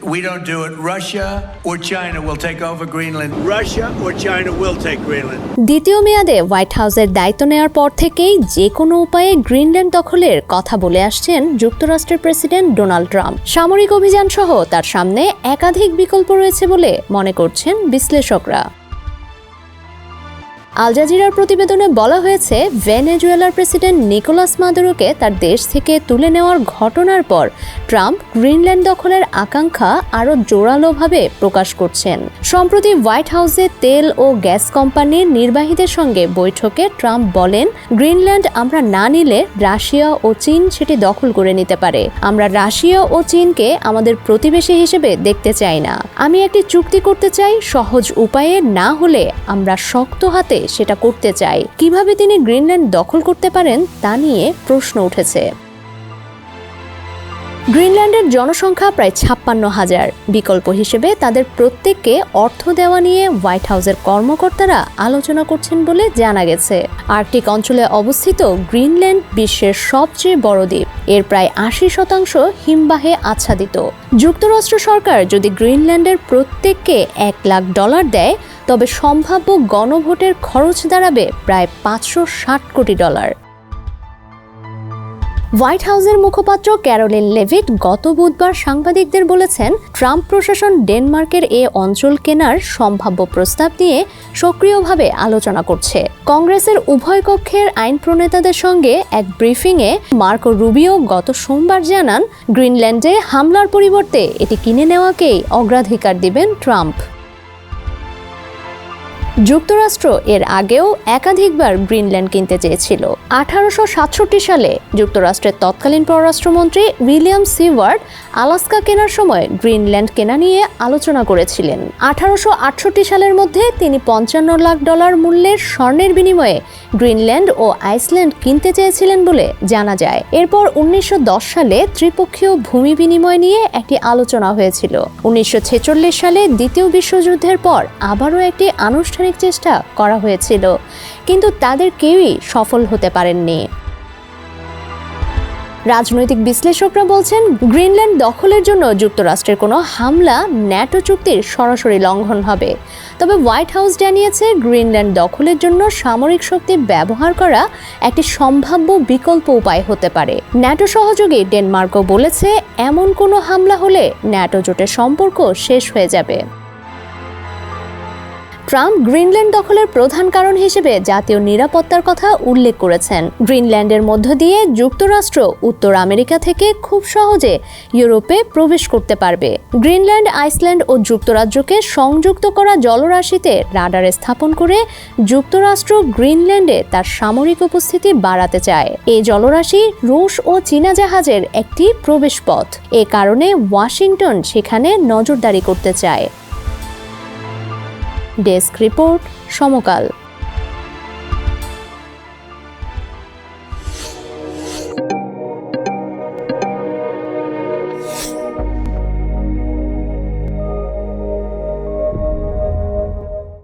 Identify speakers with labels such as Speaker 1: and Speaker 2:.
Speaker 1: we don't do it, Russia or China will take over Greenland. Russia or China will take Greenland.
Speaker 2: দ্বিতীয় মেয়াদে white হাউসের দায়িত্ব নেওয়ার পর থেকেই যে কোনো উপায়ে গ্রিনল্যান্ড দখলের কথা বলে আসছেন যুক্তরাষ্ট্রের প্রেসিডেন্ট ডোনাল্ড ট্রাম্প। সামরিক অভিযান সহ তার সামনে একাধিক বিকল্প রয়েছে বলে মনে করছেন বিশ্লেষকরা। আল জাজিরার প্রতিবেদনে বলা হয়েছে, ভেনেজুয়েলার প্রেসিডেন্ট নিকোলাস মাদুরোকে তার দেশ থেকে তুলে নেওয়ার ঘটনার পর ট্রাম্প গ্রিনল্যান্ড দখলের আকাঙ্ক্ষা আরও জোরালোভাবে প্রকাশ করছেন। সম্প্রতি হোয়াইট হাউসে তেল ও গ্যাস কোম্পানির নির্বাহীদের সঙ্গে বৈঠকে ট্রাম্প বলেন, গ্রিনল্যান্ড আমরা না নিলে রাশিয়া ও চীন সেটি দখল করে নিতে পারে। আমরা রাশিয়া ও চীনকে আমাদের প্রতিবেশী হিসেবে দেখতে চাই না। আমি একটি চুক্তি করতে চাই, সহজ উপায়ে না হলে আমরা শক্ত হাতে সেটা করতে চাই। কিভাবে তিনি গ্রিনল্যান্ড দখল করতে পারেন তা নিয়ে প্রশ্ন উঠেছে। গ্রিনল্যান্ডের জনসংখ্যা প্রায় 56,000। বিকল্প হিসেবে তাদের প্রত্যেককে অর্থ দেওয়া নিয়ে হোয়াইট হাউসের কর্মকর্তারা আলোচনা করছেন বলে জানা গেছে। আর্কটিক অঞ্চলে অবস্থিত গ্রিনল্যান্ড বিশ্বের সবচেয়ে বড় দ্বীপ। এর প্রায় 80% হিমবাহে আচ্ছাদিত। যুক্তরাষ্ট্র সরকার যদি গ্রিনল্যান্ডের প্রত্যেককে $1 লাখ দেয়, তবে সম্ভাব্য গণভোটের খরচ দাঁড়াবে প্রায় $560 কোটি। হোয়াইট হাউসের মুখপাত্র ক্যারোলিন লেভিট গত বুধবার সাংবাদিকদের বলেছেন, ট্রাম্প প্রশাসন ডেনমার্কের এ অঞ্চল কেনার সম্ভাব্য প্রস্তাব নিয়ে সক্রিয়ভাবে আলোচনা করছে। কংগ্রেসের উভয় কক্ষের আইন প্রণেতাদের সঙ্গে এক ব্রিফিংয়ে মার্কো রুবিও গত সোমবার জানান, গ্রিনল্যান্ডে হামলার পরিবর্তে এটি কিনে নেওয়াকেই অগ্রাধিকার দিবেন ট্রাম্প। যুক্তরাষ্ট্র এর আগেও একাধিকবার গ্রিনল্যান্ড কিনতে চেয়েছিল। 1867 সালে যুক্তরাষ্ট্রের তৎকালীন পররাষ্ট্রমন্ত্রী উইলিয়াম সিওয়ার্ড আলাস্কা কেনার সময় গ্রিনল্যান্ড কেনা নিয়ে আলোচনা করেছিলেন। 1868 সালের মধ্যে তিনি $55 লাখ মূল্যের স্বর্ণের বিনিময়ে গ্রিনল্যান্ড ও আইসল্যান্ড কিনতে চেয়েছিলেন বলে জানা যায়। এরপর 1910 সালে ত্রিপক্ষীয় ভূমি বিনিময় নিয়ে একটি আলোচনা হয়েছিল। 1946 সালে দ্বিতীয় বিশ্বযুদ্ধের পর আবারও একটি আনুষ্ঠানিক চেষ্টা করা হয়েছিল, কিন্তু তাদের কেউই সফল হতে পারেননি। রাজনৈতিক বিশ্লেষকরা বলছেন, গ্রিনল্যান্ড দখলের জন্য যুক্তরাষ্ট্রের কোনো হামলা ন্যাটো চুক্তির সরাসরি লঙ্ঘন হবে। তবে হোয়াইট হাউস জানিয়েছে, গ্রিনল্যান্ড দখলের জন্য সামরিক শক্তি ব্যবহার করা একটি সম্ভাব্য বিকল্প উপায় হতে পারে। ন্যাটো সহযোগী ডেনমার্কও বলেছে, এমন কোনো হামলা হলে ন্যাটো জোটের সম্পর্ক শেষ হয়ে যাবে। ট্রাম্প গ্রিনল্যান্ড দখলের প্রধান কারণ হিসেবে জাতীয় নিরাপত্তার কথা উল্লেখ করেছেন। গ্রিনল্যান্ডের মধ্য দিয়ে যুক্তরাষ্ট্র উত্তর আমেরিকা থেকে খুব সহজে ইউরোপে প্রবেশ করতে পারবে। গ্রিনল্যান্ড, আইসল্যান্ড ও যুক্তরাজ্যকে সংযুক্ত করা জলরাশিতে রাডার স্থাপন করে যুক্তরাষ্ট্র গ্রিনল্যান্ডে তার সামরিক উপস্থিতি বাড়াতে চায়। এই জলরাশি রুশ ও চীনা জাহাজের একটি প্রবেশপথ। এ কারণে ওয়াশিংটন সেখানে নজরদারি করতে চায়। ডেস্ক রিপোর্ট, সমকাল।